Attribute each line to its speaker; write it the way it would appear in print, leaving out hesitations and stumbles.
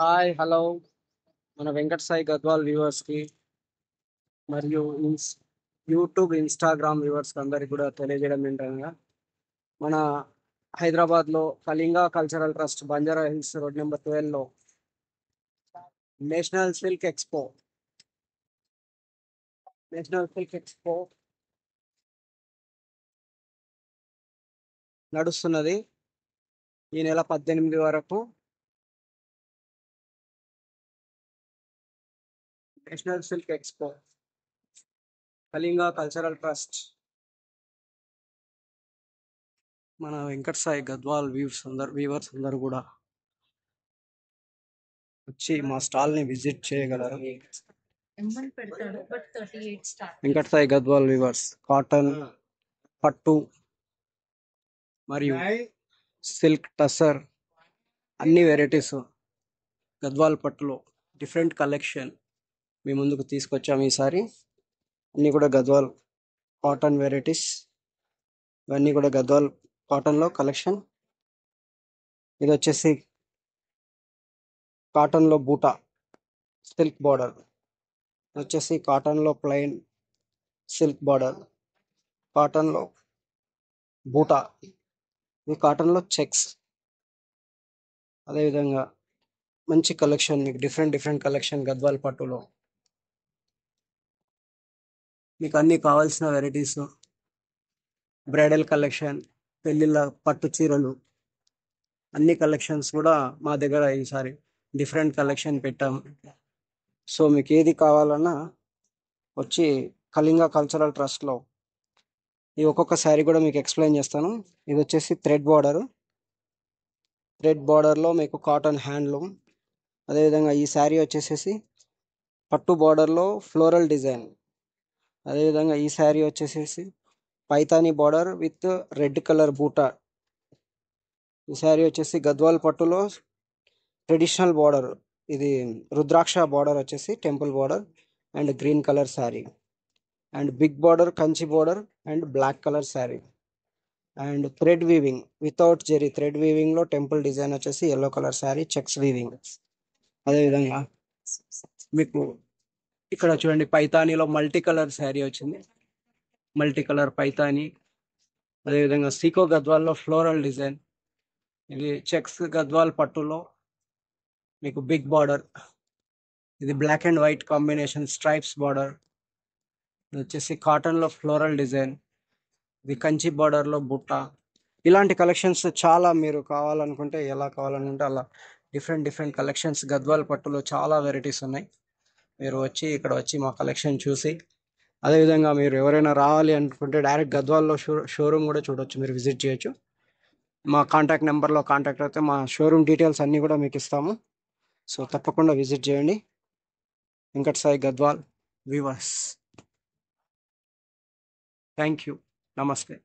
Speaker 1: Hi hello మన వెంకట సాయి గద్వాల్ వ్యూవర్స్కి మరియు యూట్యూబ్ ఇన్స్టాగ్రామ్ వ్యూవర్స్కి అందరికి కూడా తెలియజేయడం ఏంటనగా మన హైదరాబాద్లో Kalinga cultural trust Banjara hills road number 12లో national silk expo national silk expo నడుస్తున్నది ఈ నెల 18 వరకు. National silk expo Kalinga cultural trust మన వెంకట సాయి గద్వాల్ వ్యూవర్స్ అందరూ కూడా వచ్చి మా స్టాల్ ని విజిట్ చేయగలరు. వెంకట సాయి గద్వాల్ వ్యూవర్స్ కాటన్, పట్టు మరియు సిల్క్ టసర్ అన్ని వెరైటీస్ గద్వాల్ పట్టులో డిఫరెంట్ కలెక్షన్ మీ ముందుకు తీసుకొచ్చాము ఈసారి. అన్నీ కూడా గద్వాల్ కాటన్ వెరైటీస్, ఇవన్నీ కూడా గద్వాల్ కాటన్లో కలెక్షన్. ఇది వచ్చేసి కాటన్లో బూటా సిల్క్ బార్డర్, ఇది వచ్చేసి కాటన్లో ప్లెయిన్ సిల్క్ బార్డర్, కాటన్లో బూటా, ఇది కాటన్లో చెక్స్. అదేవిధంగా మంచి కలెక్షన్, మీకు డిఫరెంట్ కలెక్షన్ గద్వాల్ పట్టులో మీకు అన్ని కావాల్సిన వెరైటీస్, బ్రైడల్ కలెక్షన్, పెళ్ళిళ్ళ పట్టు చీరలు, అన్ని కలెక్షన్స్ కూడా మా దగ్గర ఈసారి డిఫరెంట్ కలెక్షన్ పెట్టాము. సో మీకు ఏది కావాలన్నా వచ్చి కళింగ కల్చరల్ ట్రస్ట్లో ఈ ఒక్కొక్క శారీ కూడా మీకు ఎక్స్ప్లెయిన్ చేస్తాను. ఇది వచ్చేసి థ్రెడ్ బార్డర్లో మీకు కాటన్ హ్యాండ్లూమ్. అదేవిధంగా ఈ శారీ వచ్చేసేసి పట్టు బార్డర్లో ఫ్లోరల్ డిజైన్. అదేవిధంగా ఈ శారీ వచ్చేసేసి Paithani border with red colour buta. ఈ శారీ వచ్చేసి గద్వాల్ పట్టులో ట్రెడిషనల్ బార్డర్, ఇది రుద్రాక్ష బార్డర్ వచ్చేసి temple border and green colour sari, and big border Kanchi border and black colour sari, and thread weaving without zari thread వీవింగ్లో టెంపుల్ డిజైన్ వచ్చేసి yellow colour sari checks weaving. అదేవిధంగా మీకు ఇక్కడ చూడండి పైతానీలో మల్టీ కలర్ శారీ వచ్చింది, మల్టీ కలర్ పైతానీ. అదేవిధంగా సీకో గద్వాల్లో ఫ్లోరల్ డిజైన్, ఇది చెక్స్ గద్వాల్ పట్టులో మీకు బిగ్ బార్డర్, ఇది black and white combination stripes border. ఇది వచ్చేసి కాటన్లో ఫ్లోరల్ డిజైన్, ఇది కంచి బార్డర్లో బుట్ట. ఇలాంటి కలెక్షన్స్ చాలా మీరు కావాలనుకుంటే ఎలా కావాలనుకుంటే అలా డిఫరెంట్ కలెక్షన్స్ గద్వాల్ పట్టులో చాలా వెరైటీస్ ఉన్నాయి. మీరు ఇక్కడ వచ్చి మా కలెక్షన్ చూసి, అదేవిధంగా మీరు ఎవరైనా రావాలి అనుకుంటే డైరెక్ట్ గద్వాల్లో షోరూమ్ కూడా చూడొచ్చు, మీరు విజిట్ చేయొచ్చు. మా కాంటాక్ట్ నెంబర్లో కాంటాక్ట్ అయితే మా షోరూమ్ డీటెయిల్స్ అన్నీ కూడా మీకు ఇస్తాము. సో తప్పకుండా విజిట్ చేయండి. Venkata Sai Gadwal viewers, thank you, నమస్తే.